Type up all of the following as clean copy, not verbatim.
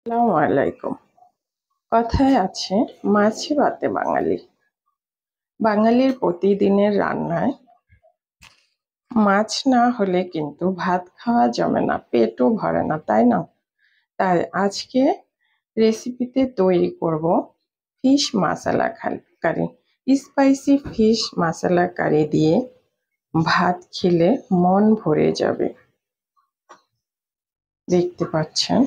আসসালামু আলাইকুম। কথায় আছে মাছে ভাতে বাঙালি। বাঙালির প্রতিদিনের রান্নায় মাছ না হলে কিন্তু ভাত খাওয়া জমে না, পেটও ভরে না, তাই না? তাই আজকে রেসিপিতে তৈরি করব ফিশ মাসালা কারি। স্পাইসি ফিশ মাসালা কারি দিয়ে ভাত খেলে মন ভরে যাবে। দেখতে পাচ্ছেন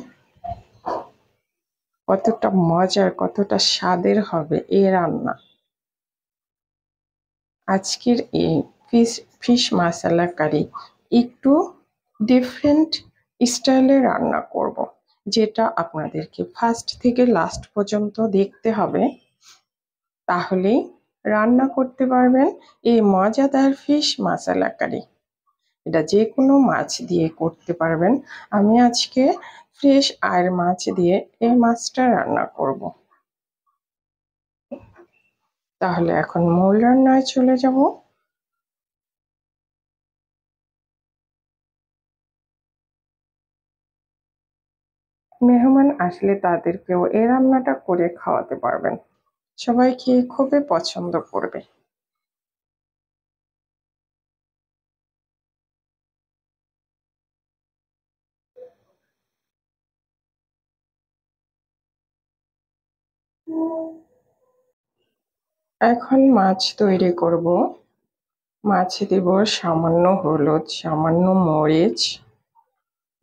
কতটা মজার, কতটা স্বাদের হবে এই রান্না। আজকের এই ফিশ মাসালা কারি একটু ডিফারেন্ট স্টাইলে রান্না করব, যেটা আপনাদেরকে ফার্স্ট থেকে লাস্ট পর্যন্ত দেখতে হবে, তাহলেই রান্না করতে পারবেন এই মজাদার ফিশ মাসালা কারি। এটা যে কোনো মাছ দিয়ে করতে পারবেন। আমি আজকে ফ্রেশ আয়ের মাছ দিয়ে এই মাছটা রান্না করব। তাহলে এখন মূল রান্নায় চলে যাব। মেহমান আসলে তাদেরকেও এই রান্নাটা করে খাওয়াতে পারবেন। সবাই খেয়ে খুবই পছন্দ করবে। এখন মাছ তৈরি করব। মাছে দেব সামান্য হলুদ, সামান্য মরিচ,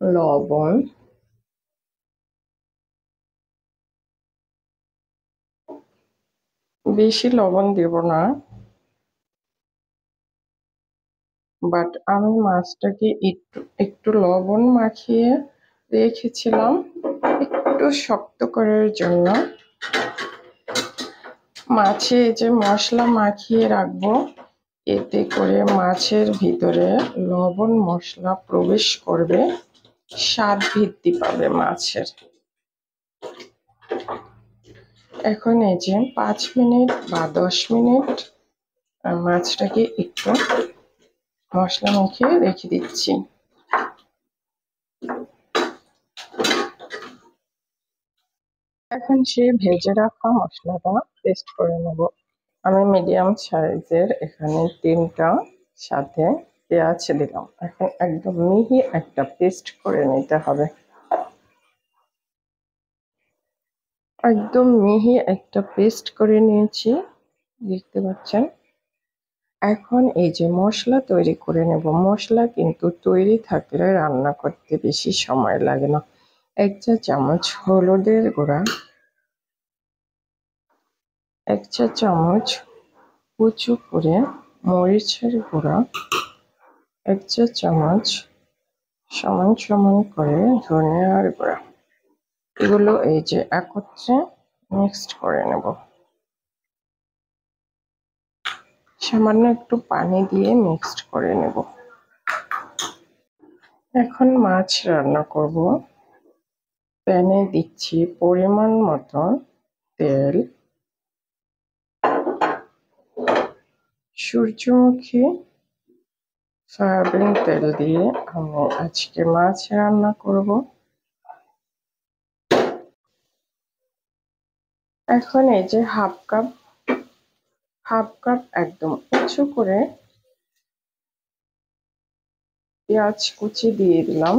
লবণ, বেশি লবণ দেব না, বাট আমি মাছটাকে একটু একটু লবণ মাখিয়ে রেখেছিলাম একটু শক্ত করার জন্য। মাছে এই যে মশলা মাখিয়ে রাখবো, এতে করে মাছের ভিতরে লবণ মশলা প্রবেশ করবে, স্বাদ বৃদ্ধি পাবে মাছের। এখন এই যে 5 মিনিট বা 10 মিনিট মাছটাকে একটু মশলা মাখিয়ে রেখে দিচ্ছি। এখন সেই ভেজে রাখা মশলাটা পেস্ট করে নেব। আমি মিডিয়াম সাইজের এখানে 3টা সাথে পেঁয়াজ দিলাম। এখন একদম মিহি একটা পেস্ট করে নিতে হবে। একদম মিহি একটা পেস্ট করে নিয়েছি, দেখতে পাচ্ছেন। এখন এই যে মশলা তৈরি করে নেব। মশলা কিন্তু তৈরি থাকলে রান্না করতে বেশি সময় লাগে না। 1 চা চামচ হলুদের গুঁড়া, 1 চা চামচ কুচো করে মরিচের গুঁড়া, 1 চা চামচ সমান সমান করে ধনিয়ার গুঁড়া। এগুলো এই যে একত্রে মিক্সড করে নেব। সামান্য একটু পানি দিয়ে মিক্সড করে নেব। এখন মাছ রান্না করব। প্যানে দিচ্ছি পরিমাণ মতো তেল। সূর্যমুখী সয়াবিন তেল দিয়ে আমি আজকে মাছ রান্না করব। এখন এই যে হাফ কাপ একদম উঁচু করে পেঁয়াজ কুচি দিয়ে দিলাম।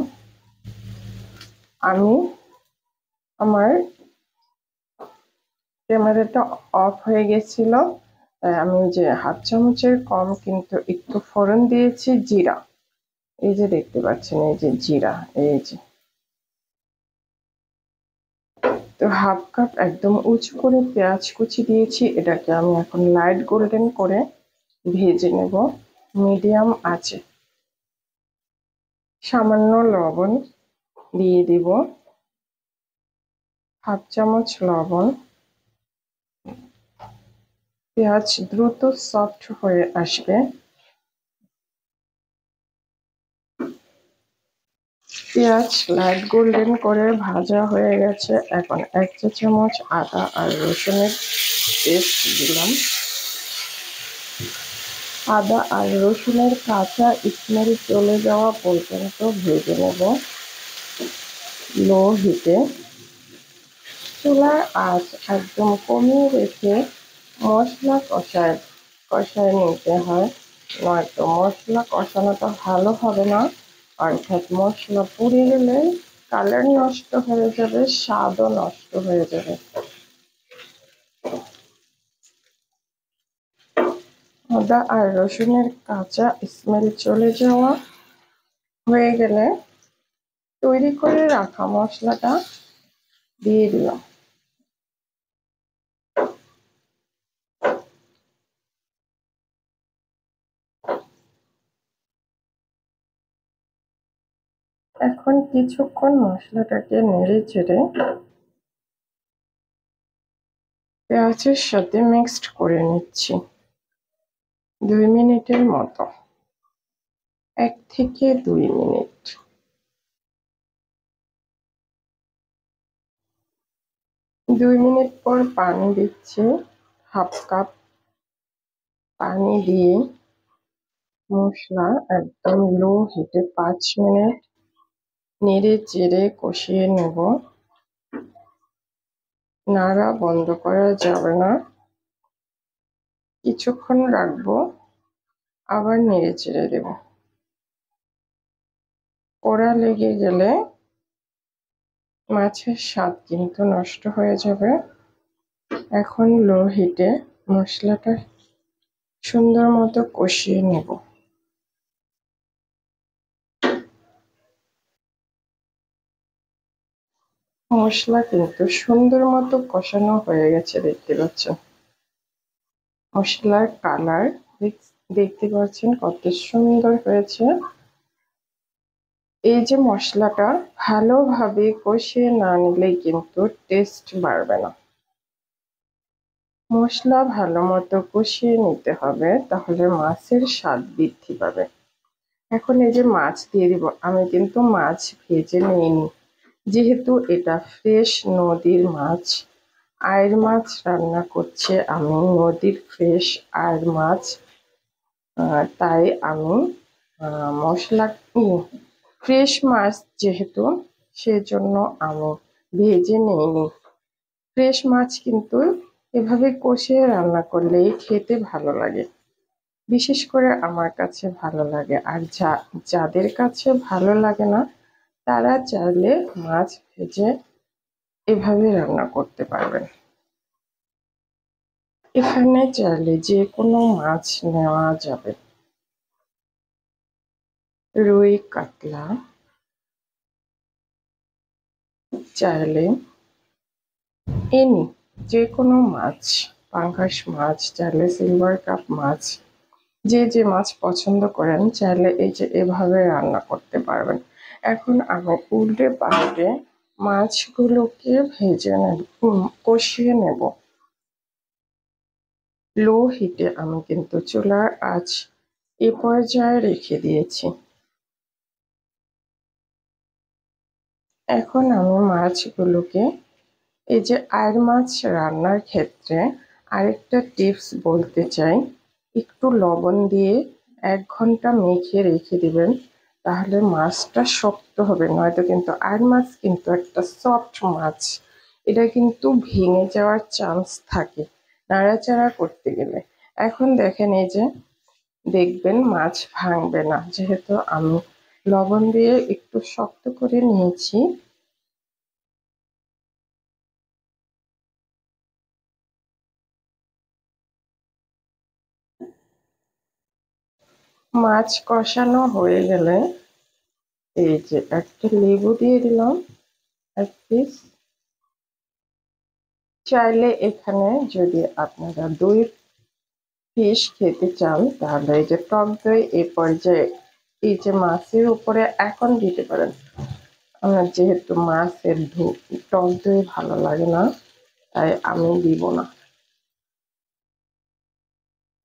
আমার ক্যামেরাটা অফ হয়ে গেছিল, তাই আমি যে 1/2 চামচের কম কিন্তু একটু ফোড়ন দিয়েছি জিরা। এই যে দেখতে পাচ্ছেন, এই যে জিরা, এই যে। তো হাফ কাপ একদম উঁচু করে পেঁয়াজ কুচি দিয়েছি। এটাকে আমি এখন লাইট গোল্ডেন করে ভেজে নেব মিডিয়াম আঁচে। সামান্য লবণ দিয়ে দিব, 1/2 চামচ লবণ। পেঁয়াজ দ্রুত সফট হয়ে আসবে। পেঁয়াজ লাইট গোল্ডেন করে ভাজা হয়ে গেছে। এখন 1 চা চামচ আদা আর রসুনের পেস্ট দিলাম। আদা আর রসুনের কাঁচা স্মেল চলে যাওয়া পর্যন্ত ভেজে নেব লো হিটে। চুলার আঁচ একদম কমিয়ে রেখে মশলা কষায় নিতে হয়, নয়তো মশলা কষানোটা ভালো হবে না। অর্থাৎ মশলা পুড়ে গেলে কালার নষ্ট হয়ে যাবে, স্বাদও নষ্ট হয়ে যাবে। আদা আর রসুনের কাঁচা স্মেল চলে যাওয়া হয়ে গেলে তৈরি করে রাখা মশলাটা দিয়ে দিলাম। এখন কিছুক্ষণ মশলাটাকে নেড়ে চেড়ে পেঁয়াজের সাথে মিক্সড করে নিচ্ছি 2 মিনিটের মতো, 1 থেকে 2 মিনিট। 2 মিনিট পর পানি দিচ্ছি, 1/2 কাপ পানি দিয়ে মশলা একদম লো হিটে 5 মিনিট নেড়ে চেড়ে কষিয়ে নেব। নাড়া বন্ধ করা যাবে না, কিছুক্ষণ রাখবো, আবার নেড়ে চেড়ে দেব। পোড়া লেগে গেলে মাছের স্বাদ কিন্তু নষ্ট হয়ে যাবে। এখন লো হিটে মশলাটা সুন্দর মতো কষিয়ে নেব। মশলা কিন্তু সুন্দর মতো কষানো হয়ে গেছে, দেখতে পাচ্ছেন। মশলার কালার দেখতে পাচ্ছেন কত সুন্দর হয়েছে। এই যে মশলাটা ভালোভাবে কষিয়ে না নিলে কিন্তু টেস্ট বাড়বে না। মশলা ভালো মতো কষিয়ে নিতে হবে, তাহলে মাছের স্বাদ বৃদ্ধি পাবে। এখন এই যে মাছ দিয়ে দিব, আমি কিন্তু মাছ ভেজে নিইনি, যেহেতু এটা ফ্রেশ নদীর মাছ। আয়ের মাছ রান্না করছে আমি, নদীর ফ্রেশ আয়ের মাছ। তাই আমি মশলা ফ্রেশ মাছ যেহেতু, সেজন্য আমি ভেজে নিইনি। ফ্রেশ মাছ কিন্তু এভাবে কষিয়ে রান্না করলেই খেতে ভালো লাগে, বিশেষ করে আমার কাছে ভালো লাগে। আর যাদের কাছে ভালো লাগে না, তারা চাইলে মাছ ভেজে এভাবে রান্না করতে পারবেন। এখানে চাইলে যে কোনো মাছ নেওয়া যাবে, রুই, কাতলা, চাইলে এনি যে কোনো মাছ, পাঙ্গাস মাছ, চাইলে সিলভার কাপ মাছ, যে যে মাছ পছন্দ করেন চাইলে এই যে এভাবে রান্না করতে পারবেন। এখন আমি উল্টে পাল্টে মাছগুলোকে ভেজে নেব, কষিয়ে নেব। লো হিটে আমি কিন্তু চুলার আঁচ এ পর্যায়ে রেখে দিয়েছি। এখন আমি মাছগুলোকে, এই যে আয়ের মাছ রান্নার ক্ষেত্রে আরেকটা টিপস বলতে চাই, একটু লবণ দিয়ে 1 ঘন্টা মেখে রেখে দিবেন, তাহলে মাছটা শক্ত হবে। নয়তো কিন্তু আয়ের মাছ কিন্তু একটা সফট মাছ, এটা কিন্তু ভেঙে যাওয়ার চান্স থাকে নাড়াচাড়া করতে গেলে। এখন দেখেন, এই যে দেখবেন মাছ ভাঙবে না, যেহেতু আমি লবণ দিয়ে একটু শক্ত করে নিয়েছি। মাছ কষানো হয়ে গেলে এই যে একটা লেবু দিয়ে দিলাম 1 পিস। চাইলে এখানে যদি আপনারা দই ফিশ খেতে চান, তাহলে এই যে টক দই এই পর্যায়ে এই যে মাছের উপরে এখন দিতে পারেন। আমার যেহেতু মাছের টক দই ভালো লাগে না, তাই আমি দিব না।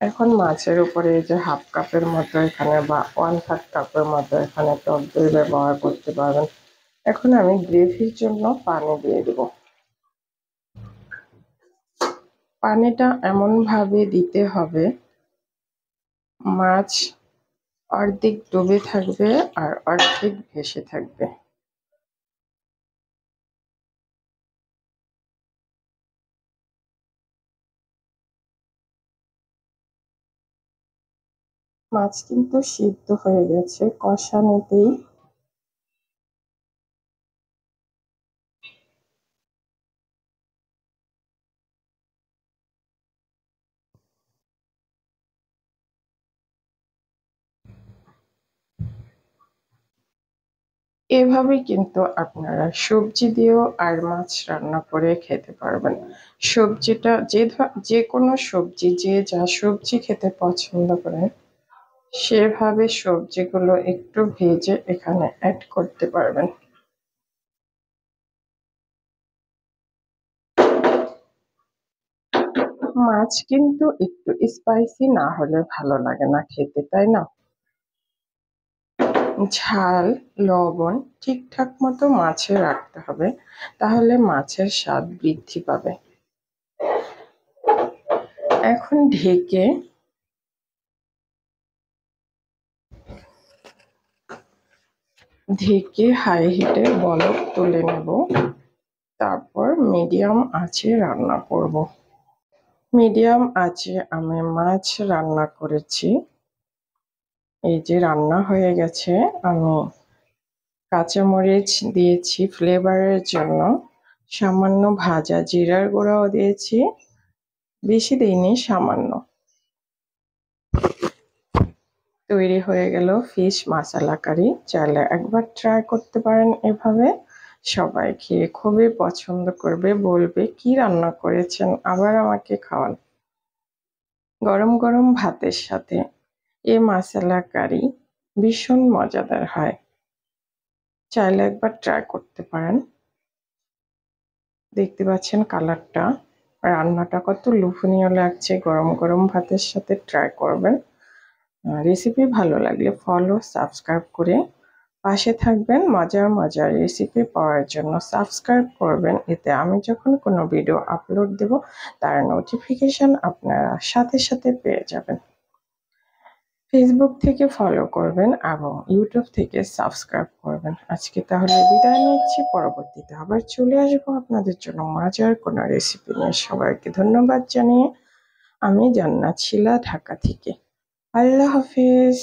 এখন মাছের উপরে এই যে 1/2 কাপের মতো এখানে, বা 1/3 কাপের মতো এখানে টক দই ব্যবহার করতে পারবেন। এখন আমি গ্রেভির জন্য পানি দিয়ে দেব। পানিটা এমনভাবে দিতে হবে মাছ অর্ধেক ডুবে থাকবে আর অর্ধেক ভেসে থাকবে। মাছ কিন্তু সিদ্ধ হয়ে গেছে, কষানোতেই এভাবে কিন্তু আপনারা সবজি দিয়েও আর মাছ রান্না করে খেতে পারবেন। সবজিটা যে কোনো সবজি, যে যা সবজি খেতে পছন্দ করেন সেভাবে সবজিগুলো একটু ভেজে এখানে অ্যাড করতে পারবেন। মাছ কিন্তু একটু স্পাইসি না হলে ভালো লাগে না খেতে, তাই না? ঝাল, লবণ ঠিকঠাক মতো মাছে রাখতে হবে, তাহলে মাছের স্বাদ বৃদ্ধি পাবে। এখন ঢেকে হাই হিটে বলক তুলে নেব, তারপর মিডিয়াম আঁচে রান্না করব। মিডিয়াম আঁচে আমি মাছ রান্না করেছি। এই যে রান্না হয়ে গেছে, আমি কাঁচামরিচ দিয়েছি ফ্লেভারের জন্য, সামান্য ভাজা জিরার গুঁড়াও দিয়েছি, বেশি দিইনি, সামান্য। তৈরি হয়ে গেল ফিশ মাসালা কারি। চাইলে একবার ট্রাই করতে পারেন এভাবে। সবাই খেয়ে খুবই পছন্দ করবে, বলবে কি রান্না করেছেন, আবার আমাকে খাওয়ান। গরম গরম ভাতের সাথে এ মাসালা কারি ভীষণ মজাদার হয়। চাইলে একবার ট্রাই করতে পারেন। দেখতে পাচ্ছেন কালারটা, রান্নাটা কত লোভনীয় লাগছে। গরম গরম ভাতের সাথে ট্রাই করবেন। রেসিপি ভালো লাগলে ফলো, সাবস্ক্রাইব করে পাশে থাকবেন। মজার মজার রেসিপি পাওয়ার জন্য সাবস্ক্রাইব করবেন, এতে আমি যখন কোনো ভিডিও আপলোড দেব তার নোটিফিকেশন আপনারা সাথে সাথে পেয়ে যাবেন। ফেসবুক থেকে ফলো করবেন এবং ইউটিউব থেকে সাবস্ক্রাইব করবেন। আজকে তাহলে বিদায় নিচ্ছি, পরবর্তীতে আবার চলে আসবো আপনাদের জন্য মজার কোনো রেসিপি নিয়ে। সবাইকে ধন্যবাদ জানিয়ে আমি জান্নাত শিলা, ঢাকা থেকে। আল্লাহ হাফিজ।